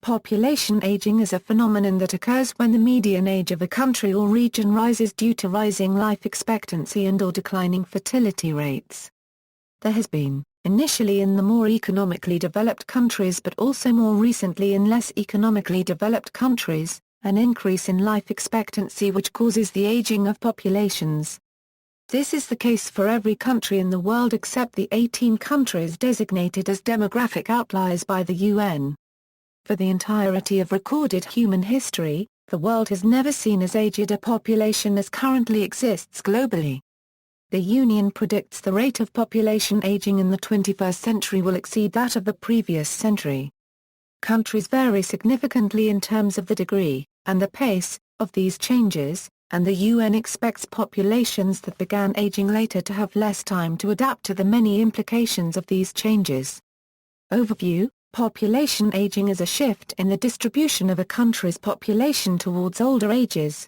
Population aging is a phenomenon that occurs when the median age of a country or region rises due to rising life expectancy and/or declining fertility rates. There has been, initially in the more economically developed countries but also more recently in less economically developed countries, an increase in life expectancy which causes the aging of populations. This is the case for every country in the world except the 18 countries designated as demographic outliers by the UN. For the entirety of recorded human history, the world has never seen as aged a population as currently exists globally. The UN predicts the rate of population aging in the 21st century will exceed that of the previous century. Countries vary significantly in terms of the degree, and the pace, of these changes, and the UN expects populations that began aging later to have less time to adapt to the many implications of these changes. Overview: Population aging is a shift in the distribution of a country's population towards older ages.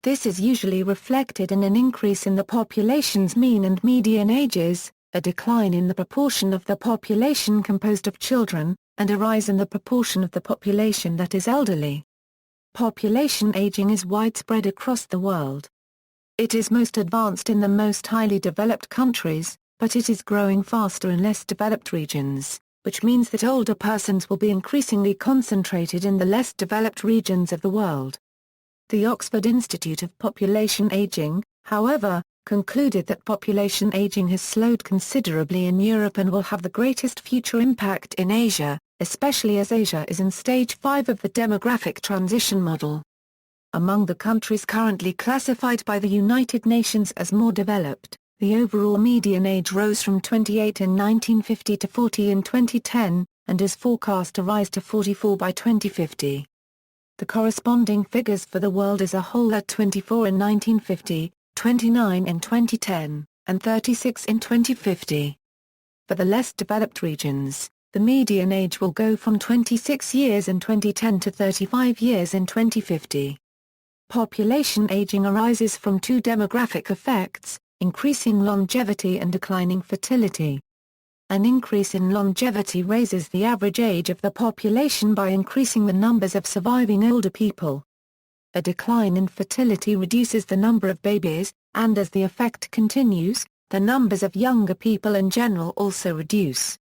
This is usually reflected in an increase in the population's mean and median ages, a decline in the proportion of the population composed of children, and a rise in the proportion of the population that is elderly. Population aging is widespread across the world. It is most advanced in the most highly developed countries, but it is growing faster in less developed regions, which means that older persons will be increasingly concentrated in the less developed regions of the world. The Oxford Institute of Population Aging, however, concluded that population aging has slowed considerably in Europe and will have the greatest future impact in Asia, especially as Asia is in stage 5 of the demographic transition model. Among the countries currently classified by the United Nations as more developed, the overall median age rose from 28 in 1950 to 40 in 2010, and is forecast to rise to 44 by 2050. The corresponding figures for the world as a whole are 24 in 1950, 29 in 2010, and 36 in 2050. For the less developed regions, the median age will go from 26 years in 2010 to 35 years in 2050. Population aging arises from two demographic effects: increasing longevity and declining fertility. An increase in longevity raises the average age of the population by increasing the numbers of surviving older people. A decline in fertility reduces the number of babies, and as the effect continues, the numbers of younger people in general also reduce.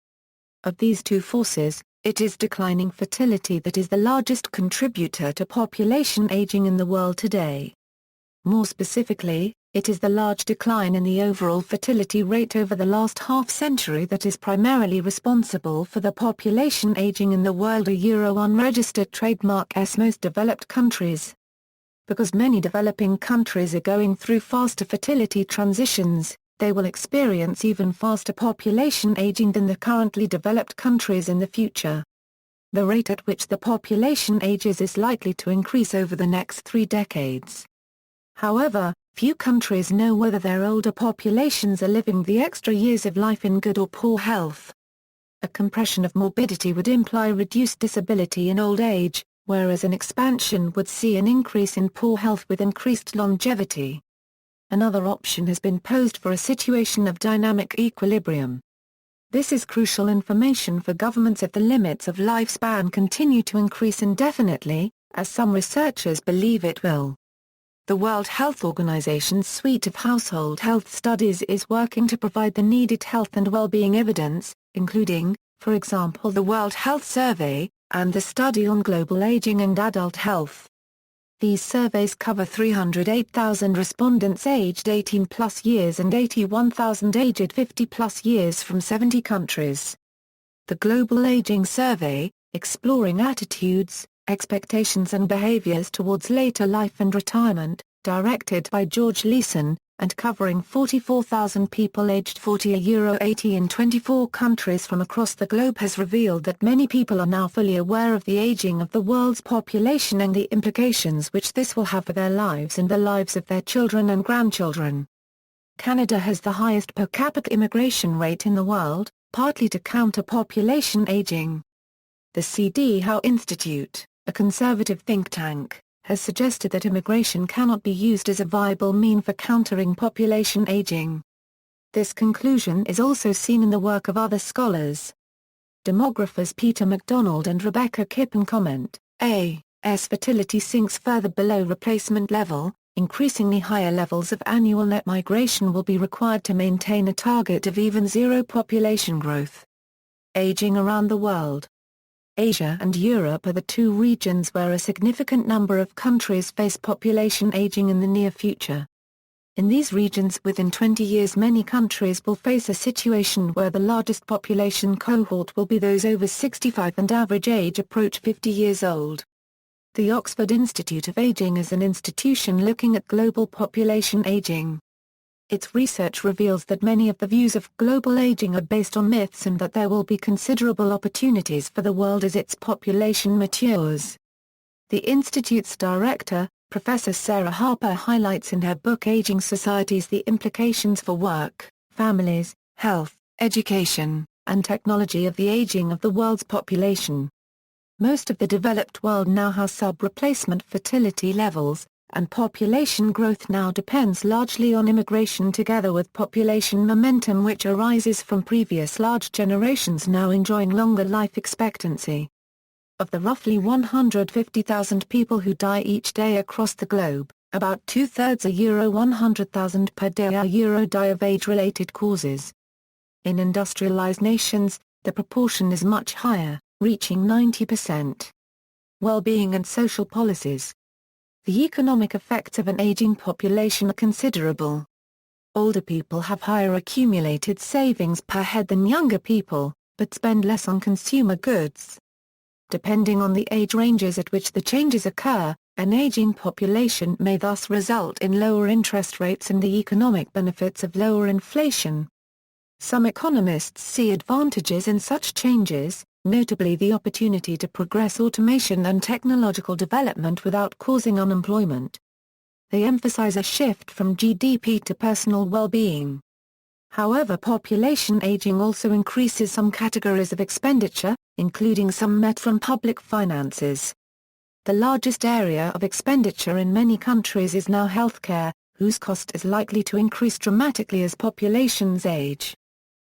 Of these two forces, it is declining fertility that is the largest contributor to population aging in the world today. More specifically, it is the large decline in the overall fertility rate over the last half-century that is primarily responsible for the population aging in the world. Unregistered trademark S most developed countries. Because many developing countries are going through faster fertility transitions, they will experience even faster population aging than the currently developed countries in the future. The rate at which the population ages is likely to increase over the next 3 decades. However, few countries know whether their older populations are living the extra years of life in good or poor health. A compression of morbidity would imply reduced disability in old age, whereas an expansion would see an increase in poor health with increased longevity. Another option has been posed for a situation of dynamic equilibrium. This is crucial information for governments if the limits of lifespan continue to increase indefinitely, as some researchers believe it will. The World Health Organization's suite of household health studies is working to provide the needed health and well-being evidence, including, for example, the World Health Survey, and the Study on Global Aging and Adult Health. These surveys cover 308,000 respondents aged 18+ years and 81,000 aged 50+ years from 70 countries. The Global Aging Survey, exploring attitudes, expectations and behaviors towards later life and retirement, directed by George Leeson, and covering 44,000 people aged 40–80 in 24 countries from across the globe, has revealed that many people are now fully aware of the aging of the world's population and the implications which this will have for their lives and the lives of their children and grandchildren. Canada has the highest per capita immigration rate in the world, partly to counter population aging. The C.D. Howe Institute, a conservative think tank, has suggested that immigration cannot be used as a viable mean for countering population aging. This conclusion is also seen in the work of other scholars. Demographers Peter MacDonald and Rebecca Kippen comment, as fertility sinks further below replacement level, increasingly higher levels of annual net migration will be required to maintain a target of even zero population growth. Aging around the world. Asia and Europe are the two regions where a significant number of countries face population aging in the near future. In these regions within 20 years many countries will face a situation where the largest population cohort will be those over 65 and average age approach 50 years old. The Oxford Institute of Aging is an institution looking at global population aging. Its research reveals that many of the views of global aging are based on myths and that there will be considerable opportunities for the world as its population matures. The Institute's director, Professor Sarah Harper highlights in her book Aging Societies the implications for work, families, health, education, and technology of the aging of the world's population. Most of the developed world now has sub-replacement fertility levels, and population growth now depends largely on immigration together with population momentum which arises from previous large generations now enjoying longer life expectancy. Of the roughly 150,000 people who die each day across the globe, about two-thirds are 100,000 per day are die of age-related causes. In industrialized nations, the proportion is much higher, reaching 90%. Well-being and social policies. The economic effects of an aging population are considerable. Older people have higher accumulated savings per head than younger people, but spend less on consumer goods. Depending on the age ranges at which the changes occur, an aging population may thus result in lower interest rates and the economic benefits of lower inflation. Some economists see advantages in such changes, notably the opportunity to progress automation and technological development without causing unemployment. They emphasize a shift from GDP to personal well-being. However, population aging also increases some categories of expenditure, including some met from public finances. The largest area of expenditure in many countries is now healthcare, whose cost is likely to increase dramatically as populations age.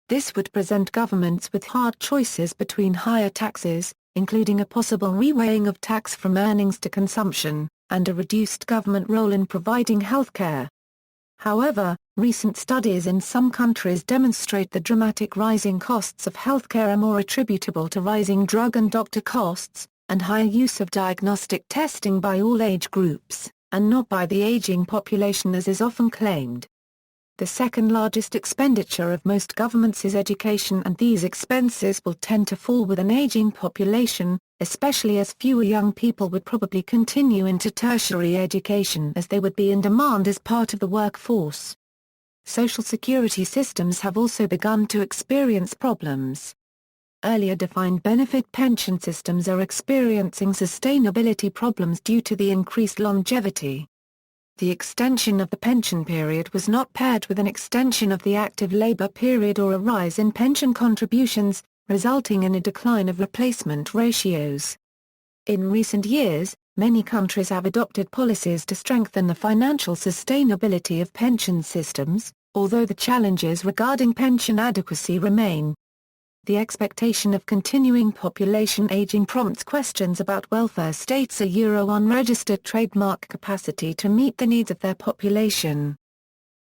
This would present governments with hard choices between higher taxes, including a possible reweighing of tax from earnings to consumption, and a reduced government role in providing healthcare. However, recent studies in some countries demonstrate the dramatic rising costs of healthcare are more attributable to rising drug and doctor costs, and higher use of diagnostic testing by all age groups, and not by the aging population as is often claimed. The second largest expenditure of most governments is education, and these expenses will tend to fall with an aging population, especially as fewer young people would probably continue into tertiary education as they would be in demand as part of the workforce. Social security systems have also begun to experience problems. Earlier defined benefit pension systems are experiencing sustainability problems due to the increased longevity. The extension of the pension period was not paired with an extension of the active labor period or a rise in pension contributions, resulting in a decline of replacement ratios. In recent years, many countries have adopted policies to strengthen the financial sustainability of pension systems, although the challenges regarding pension adequacy remain. The expectation of continuing population aging prompts questions about welfare states' unregistered trademark capacity to meet the needs of their population.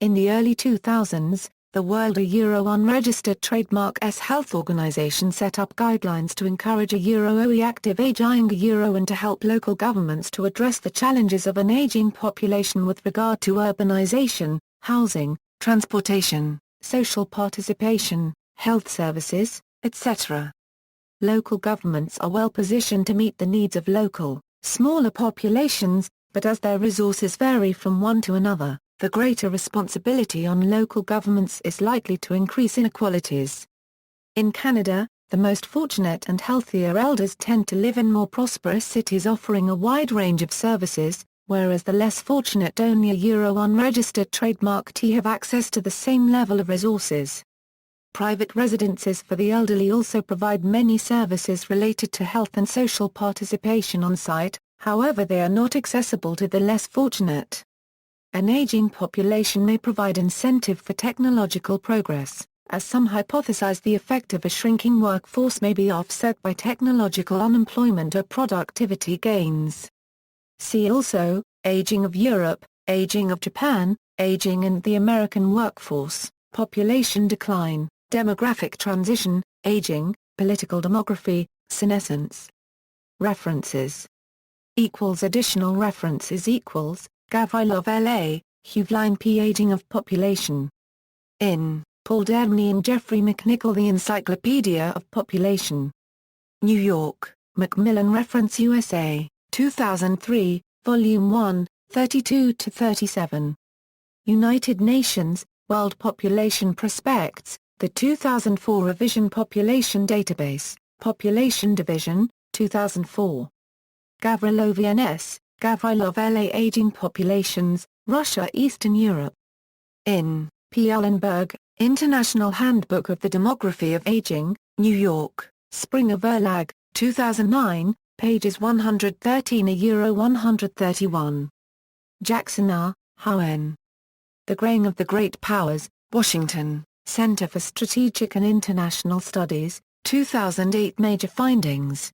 In the early 2000s, the World Unregistered Trademark Health Organization set up guidelines to encourage OE active aging and to help local governments to address the challenges of an aging population with regard to urbanization, housing, transportation, social participation, health services, etc. Local governments are well positioned to meet the needs of local, smaller populations, but as their resources vary from one to another, the greater responsibility on local governments is likely to increase inequalities. In Canada, the most fortunate and healthier elders tend to live in more prosperous cities offering a wide range of services, whereas the less fortunate only unregistered trademark T have access to the same level of resources. Private residences for the elderly also provide many services related to health and social participation on site, however they are not accessible to the less fortunate. An aging population may provide incentive for technological progress, as some hypothesize the effect of a shrinking workforce may be offset by technological unemployment or productivity gains. See also, Aging of Europe, Aging of Japan, Aging and the American workforce, Population decline, Demographic transition, Aging, Political demography, Senescence. References. Additional references Gavrilov L.A., Huveline P. Aging of Population. In, Paul Debney and Jeffrey McNichol The Encyclopedia of Population. New York, Macmillan Reference USA, 2003, Volume 1, 32-37. United Nations, World Population Prospects, the 2004 Revision Population Database, Population Division, 2004. Gavrilov N.S., Gavrilov L.A. Aging Populations, Russia Eastern Europe. In, P. Ullenberg, International Handbook of the Demography of Aging, New York, Springer Verlag, 2009, pages 113-131. Jackson R., Hoen. The Graying of the Great Powers, Washington, Center for Strategic and International Studies, 2008 Major Findings.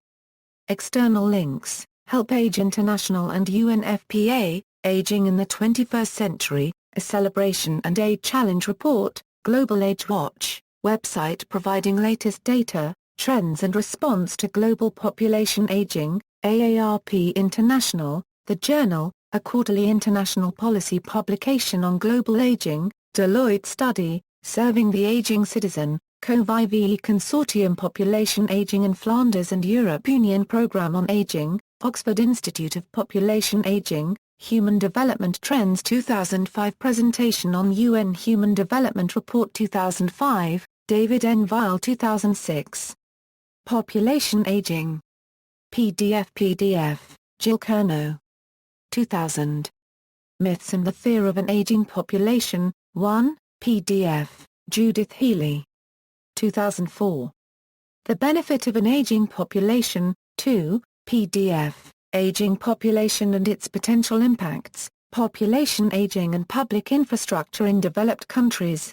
External links, Help Age International and UNFPA, Aging in the 21st Century, A Celebration and Age Challenge Report, Global Age Watch, website providing latest data, trends and response to global population aging, AARP International, The Journal, a quarterly international policy publication on global aging, Deloitte Study, Serving the Aging Citizen, Co-Vive Consortium Population Aging in Flanders and Europe Union Programme on Aging, Oxford Institute of Population Aging, Human Development Trends 2005 Presentation on UN Human Development Report 2005, David N. Weil 2006. Population Aging. PDF, Jill Kernow. 2000. Myths and the Fear of an Aging Population, 1, PDF, Judith Healy. 2004. The Benefit of an Aging Population, 2, PDF, Aging Population and its Potential Impacts, Population Aging and Public Infrastructure in Developed Countries.